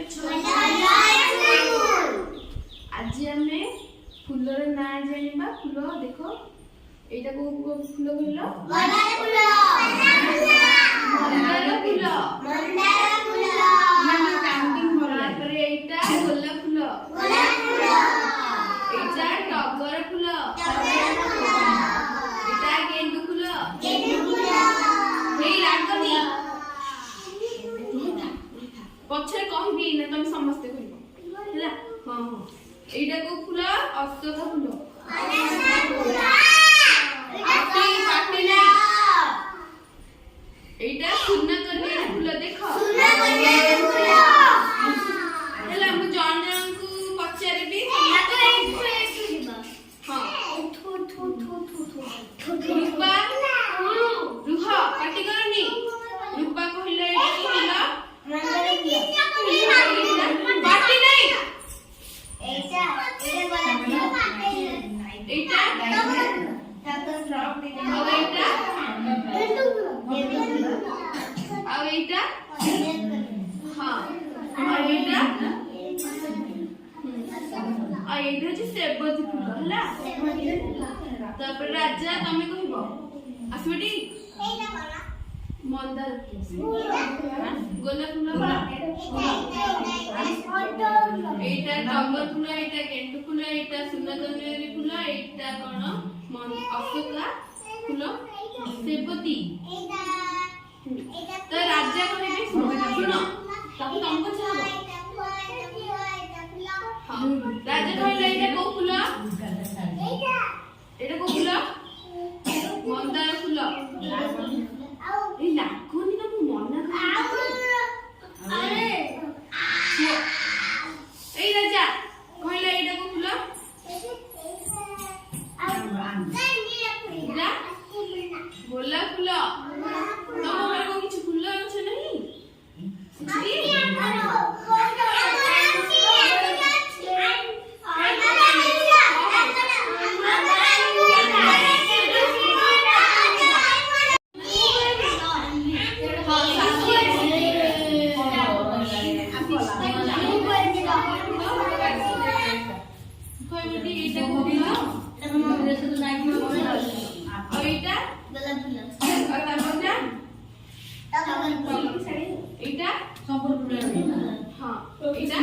आज आमे फुलर ना जानिबा फुल देखो एटा को फुल बोल Mandar full Mandar full Mandar full हम काउंटिंग होला करे एटा गोलाप फुल गोलाप फुल एटा टगर फुल टगर फुल एटा गेंडू फुल गेंडू फुल हे लागनी पछे कहबी ना तुम समस्त कहबो हैला हां हां एटा को फुल अशोक फुल अशोक फुल पाटी पाटी ना एटा सुन्ना कन्या फुल देखो सुन्ना कन्या फुल हैला मु जन जन को पछारबी सुन्ना कन्या फुल हां थो थो थो थो थो रूपा रुह पाटी करनी रूपा कहले फुल पाटी नहीं एटा एटा अब एटा हां अब एटा आ एटा जे सेबती फुल हला तापर राजा तमे कहबो आसबेटी एटा कोना मंदार गोलाप फुल एटा टगर फुल एटा गेंडू फुल एटा सुन्नकन्या फुल एटा कोन अशोका फुल सेबती तो राजा कहबे सुनो ताको तुमको चाहबो हां राजा कहले एटा को फुल एटा को फुल मंदार फुल ए लागोनी ना मु मना अरे ए राजा कहले एटा को फुल गोलाप फुल तमरे को किछ फुल अछि नहीं एटा संपूर्ण हां एटा